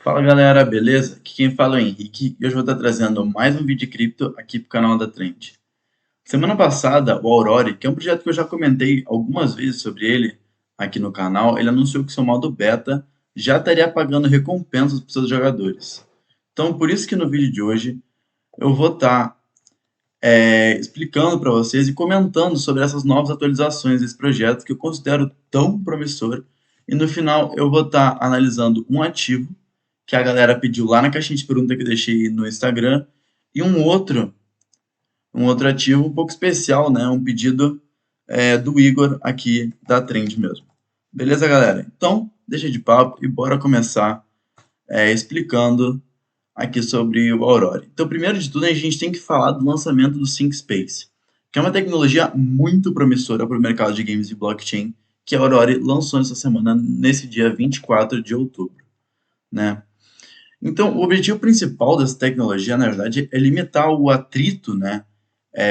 Fala galera, beleza? Aqui quem fala é o Henrique e hoje eu vou estar trazendo mais um vídeo de cripto aqui pro canal da Trend. Semana passada, o Aurora, que é um projeto que eu já comentei algumas vezes sobre ele aqui no canal, ele anunciou que seu modo beta já estaria pagando recompensas para seus jogadores. Então, por isso que no vídeo de hoje eu vou estar explicando para vocês e comentando sobre essas novas atualizações desse projeto que eu considero tão promissor. E no final eu vou estar analisando um ativo que a galera pediu lá na caixinha de pergunta que eu deixei no Instagram e um outro ativo um pouco especial, né? Um pedido do Igor aqui da Trend mesmo. Beleza, galera? Então, deixa de papo e bora começar explicando aqui sobre o Aurora. Então, primeiro de tudo, a gente tem que falar do lançamento do ThinkSpace, que é uma tecnologia muito promissora para o mercado de games e blockchain, que a Aurora lançou nessa semana, nesse dia 24 de outubro, né? Então, o objetivo principal dessa tecnologia, na verdade, é limitar o atrito, né?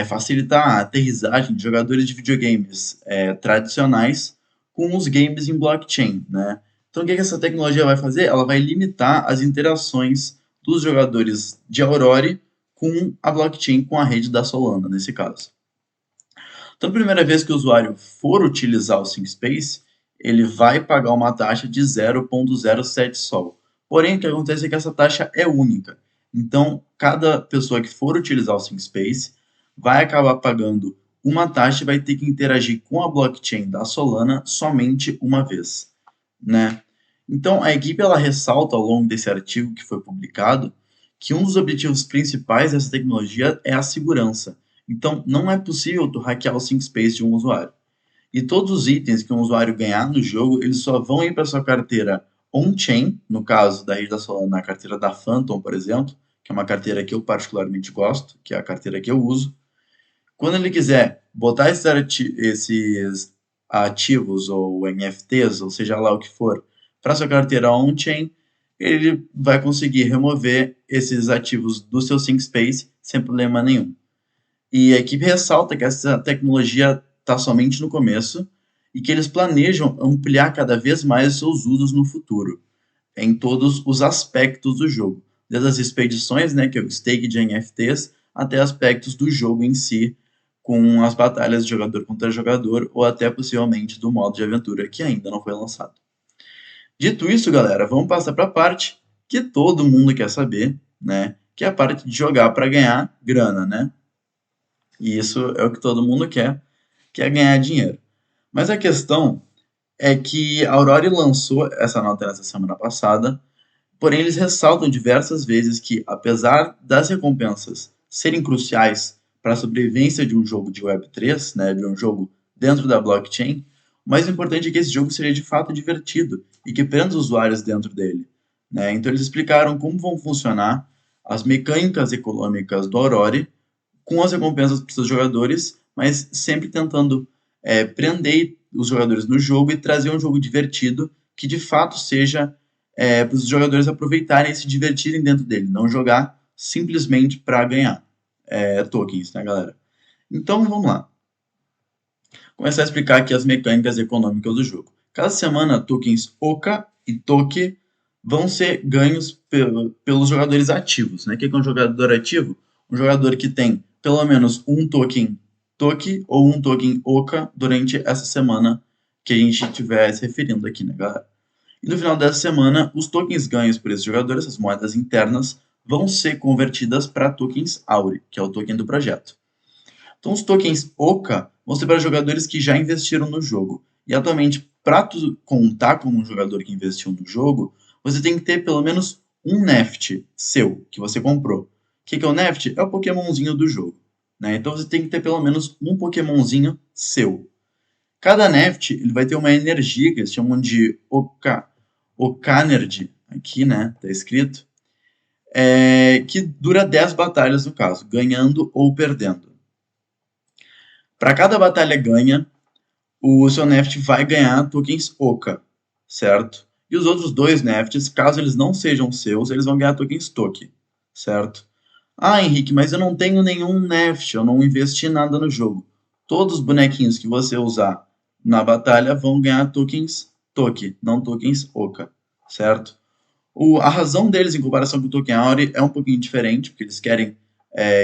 Facilitar a aterrissagem de jogadores de videogames tradicionais com os games em blockchain, né? Então, o que essa tecnologia vai fazer? Ela vai limitar as interações dos jogadores de Aurora com a blockchain, com a rede da Solana, nesse caso. Então, a primeira vez que o usuário for utilizar o ThinkSpace, ele vai pagar uma taxa de 0,07 Sol. Porém, o que acontece é que essa taxa é única. Então, cada pessoa que for utilizar o ThinkSpace vai acabar pagando uma taxa e vai ter que interagir com a blockchain da Solana somente uma vez, né? Então, a equipe ela ressalta ao longo desse artigo que foi publicado que um dos objetivos principais dessa tecnologia é a segurança. Então, não é possível tu hackear o ThinkSpace de um usuário. E todos os itens que um usuário ganhar no jogo, eles só vão ir para sua carteira on-chain, no caso da rede da Solana, na carteira da Phantom, por exemplo, que é uma carteira que eu particularmente gosto, que é a carteira que eu uso. Quando ele quiser botar esses ativos ou NFTs, ou seja lá o que for, para sua carteira on-chain, ele vai conseguir remover esses ativos do seu ThinkSpace sem problema nenhum. E a equipe ressalta que essa tecnologia está somente no começo e que eles planejam ampliar cada vez mais seus usos no futuro, em todos os aspectos do jogo, desde as expedições, né, que é o stake de NFTs, até aspectos do jogo em si, com as batalhas de jogador contra jogador ou até possivelmente do modo de aventura que ainda não foi lançado. Dito isso, galera, vamos passar para a parte que todo mundo quer saber, né, que é a parte de jogar para ganhar grana, né? E isso é o que todo mundo quer ganhar dinheiro. Mas a questão é que a Aurora lançou essa nota nessa semana passada, porém eles ressaltam diversas vezes que, apesar das recompensas serem cruciais para a sobrevivência de um jogo de Web3, né, de um jogo dentro da blockchain, o mais importante é que esse jogo seja de fato divertido e que prenda os usuários dentro dele, né? Então eles explicaram como vão funcionar as mecânicas econômicas do Aurora com as recompensas para os seus jogadores, mas sempre tentando prender os jogadores no jogo e trazer um jogo divertido que de fato seja para os jogadores aproveitarem e se divertirem dentro dele, não jogar simplesmente para ganhar tokens, né, galera? Então vamos lá. Começar a explicar aqui as mecânicas econômicas do jogo. Cada semana, tokens OKA e TOKE vão ser ganhos pelos jogadores ativos, né? O que é um jogador ativo? Um jogador que tem pelo menos um token TOKE ou um token OKA durante essa semana que a gente estiver se referindo aqui, né, galera? E no final dessa semana, os tokens ganhos por esses jogadores, essas moedas internas, vão ser convertidas para tokens Auri, que é o token do projeto. Então, os tokens OKA vão ser para jogadores que já investiram no jogo. E atualmente, para contar como um jogador que investiu no jogo, você tem que ter pelo menos um Neft seu, que você comprou. O que é o Neft? É o Pokémonzinho do jogo, né? Então você tem que ter pelo menos um Pokémonzinho seu. Cada Neft ele vai ter uma energia que eles chamam de Okanergy, aqui, né? Tá escrito. Que dura 10 batalhas, no caso, ganhando ou perdendo. Para cada batalha ganha, o seu Neft vai ganhar tokens Oka, certo? E os outros dois Nefts, caso eles não sejam seus, eles vão ganhar tokens Toki, certo? Ah, Henrique, mas eu não tenho nenhum Neft, eu não investi nada no jogo. Todos os bonequinhos que você usar na batalha vão ganhar tokens Toki, não tokens Oka, certo? A razão deles em comparação com o Token Auri é um pouquinho diferente, porque eles querem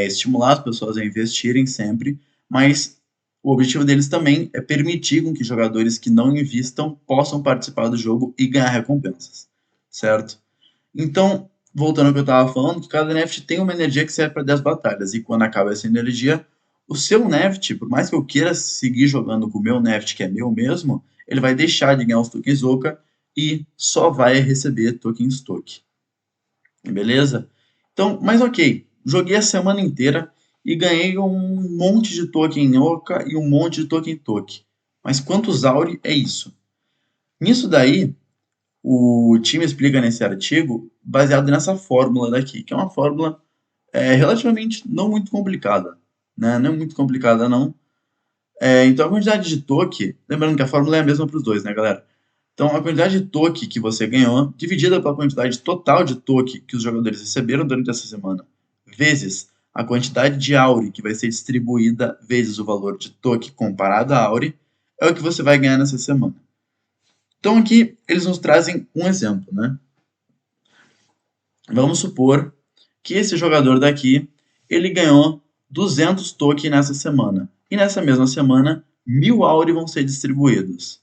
estimular as pessoas a investirem sempre, mas o objetivo deles também é permitir com que jogadores que não investam possam participar do jogo e ganhar recompensas, certo? Então, voltando ao que eu estava falando, que cada Neft tem uma energia que serve para 10 batalhas, e quando acaba essa energia, o seu Neft, por mais que eu queira seguir jogando com o meu Neft, que é meu mesmo, ele vai deixar de ganhar os tokens Oka e só vai receber tokens Token. Beleza? Então, mas ok, joguei a semana inteira e ganhei um monte de token Oka e um monte de token Token. Mas quantos Auri é isso? Nisso daí, o time explica nesse artigo baseado nessa fórmula daqui, que é uma fórmula relativamente não muito complicada, né? Não é muito complicada, não. Então, a quantidade de toque, lembrando que a fórmula é a mesma para os dois, né, galera? Então, a quantidade de toque que você ganhou, dividida pela quantidade total de toque que os jogadores receberam durante essa semana, vezes a quantidade de Auri que vai ser distribuída, vezes o valor de toque comparado a Auri, é o que você vai ganhar nessa semana. Então, aqui eles nos trazem um exemplo, né? Vamos supor que esse jogador daqui, ele ganhou 200 token nessa semana. E nessa mesma semana, 1000 Auri vão ser distribuídos.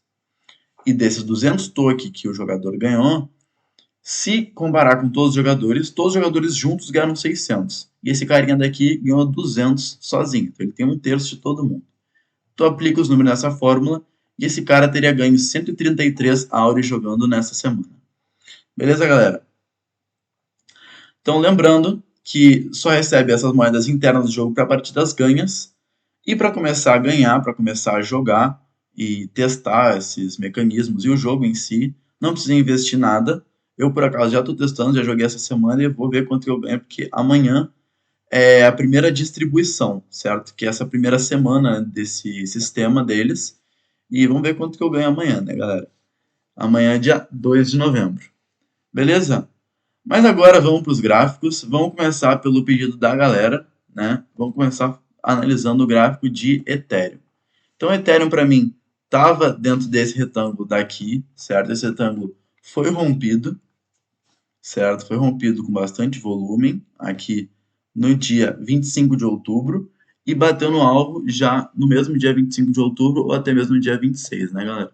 E desses 200 token que o jogador ganhou, se comparar com todos os jogadores juntos ganharam 600. E esse carinha daqui ganhou 200 sozinho. Então ele tem um terço de todo mundo. Tu aplica os números nessa fórmula e esse cara teria ganho 133 Auri jogando nessa semana. Beleza, galera? Então, lembrando que só recebe essas moedas internas do jogo para partidas ganhas. E para começar a ganhar, para começar a jogar e testar esses mecanismos e o jogo em si, não precisa investir nada. Eu, por acaso, já estou testando, já joguei essa semana e vou ver quanto que eu ganho, porque amanhã é a primeira distribuição, certo? Que é essa primeira semana desse sistema deles. E vamos ver quanto que eu ganho amanhã, né, galera? Amanhã é dia 2 de novembro. Beleza? Mas agora vamos para os gráficos. Vamos começar pelo pedido da galera, né? Vamos começar analisando o gráfico de Ethereum. Então, o Ethereum para mim estava dentro desse retângulo daqui, certo? Esse retângulo foi rompido, certo? Foi rompido com bastante volume aqui no dia 25 de outubro e bateu no alvo já no mesmo dia 25 de outubro ou até mesmo no dia 26, né, galera?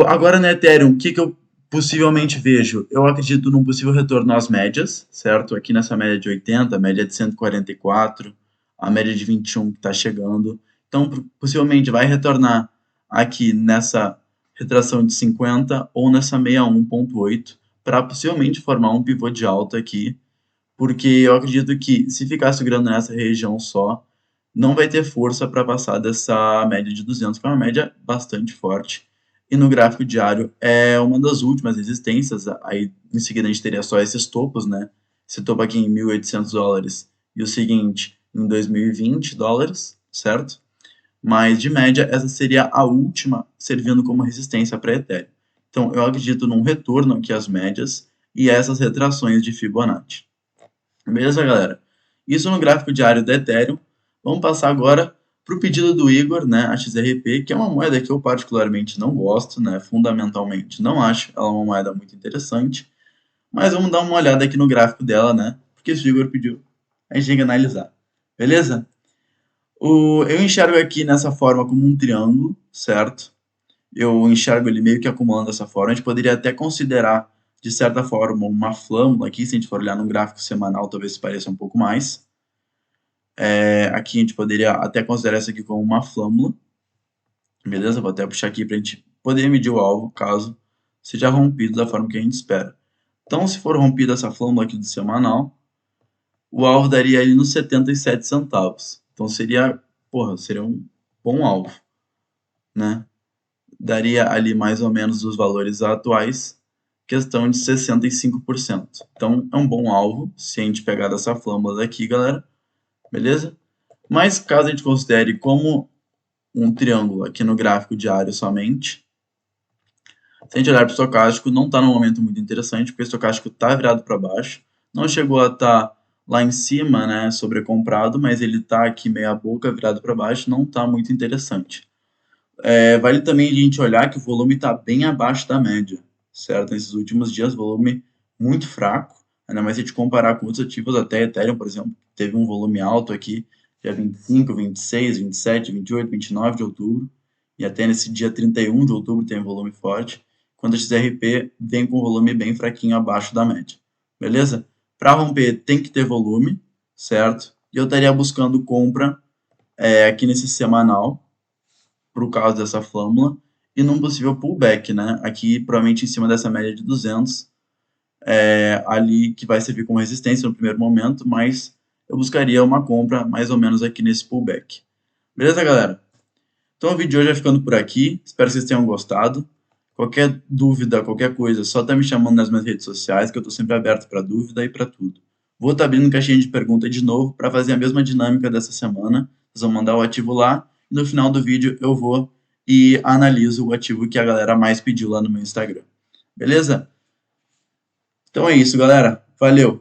Agora no Ethereum, o que eu possivelmente vejo? Eu acredito num possível retorno às médias, certo? Aqui nessa média de 80, a média de 144, a média de 21 que está chegando. Então, possivelmente vai retornar aqui nessa retração de 50 ou nessa 61.8 para possivelmente formar um pivô de alta aqui, porque eu acredito que se ficar segurando nessa região só, não vai ter força para passar dessa média de 200, que é uma média bastante forte. E no gráfico diário é uma das últimas resistências, aí em seguida a gente teria só esses topos, né? Esse topo aqui em $1.800 e o seguinte em $2.020, certo? Mas de média essa seria a última servindo como resistência para Ethereum. Então eu acredito num retorno aqui às médias e essas retrações de Fibonacci. Beleza, galera? Isso no gráfico diário da Ethereum. Vamos passar agora para o pedido do Igor, né, a XRP, que é uma moeda que eu particularmente não gosto, né, fundamentalmente não acho ela uma moeda muito interessante, mas vamos dar uma olhada aqui no gráfico dela, né, porque o Igor pediu, a gente tem que analisar, beleza? Eu enxergo aqui nessa forma como um triângulo, certo? Eu enxergo ele meio que acumulando dessa forma. A gente poderia até considerar, de certa forma, uma flâmula aqui, se a gente for olhar no gráfico semanal, talvez pareça um pouco mais. Aqui a gente poderia até considerar isso aqui como uma flâmula. Beleza? Vou até puxar aqui para a gente poder medir o alvo, caso seja rompido da forma que a gente espera. Então, se for rompida essa flâmula aqui do semanal, o alvo daria ali nos 77 centavos. Então seria um bom alvo, né? Daria ali mais ou menos os valores atuais, questão de 65%. Então é um bom alvo se a gente pegar dessa flâmula daqui, galera, beleza? Mas caso a gente considere como um triângulo aqui no gráfico diário somente, se a gente olhar para o estocástico, não está num momento muito interessante, porque o estocástico está virado para baixo, não chegou a estar lá em cima, né, sobrecomprado, mas ele está aqui meia boca virado para baixo, não está muito interessante. Vale também a gente olhar que o volume está bem abaixo da média, certo? Nesses últimos dias, volume muito fraco, ainda mais se a gente comparar com outros ativos, até Ethereum, por exemplo, teve um volume alto aqui, dia 25, 26, 27, 28, 29 de outubro, e até nesse dia 31 de outubro tem um volume forte, quando a XRP vem com um volume bem fraquinho abaixo da média, beleza? Para romper tem que ter volume, certo? E eu estaria buscando compra aqui nesse semanal, por causa dessa flâmula, e num possível pullback, né? Aqui, provavelmente em cima dessa média de 200, ali que vai servir como resistência no primeiro momento, mas eu buscaria uma compra mais ou menos aqui nesse pullback. Beleza, galera? Então o vídeo de hoje vai ficando por aqui, espero que vocês tenham gostado. Qualquer dúvida, qualquer coisa, só tá me chamando nas minhas redes sociais, que eu estou sempre aberto para dúvida e para tudo. Vou estar abrindo caixinha de pergunta de novo para fazer a mesma dinâmica dessa semana. Vocês vão mandar o ativo lá e no final do vídeo eu vou e analiso o ativo que a galera mais pediu lá no meu Instagram. Beleza? Então é isso, galera. Valeu!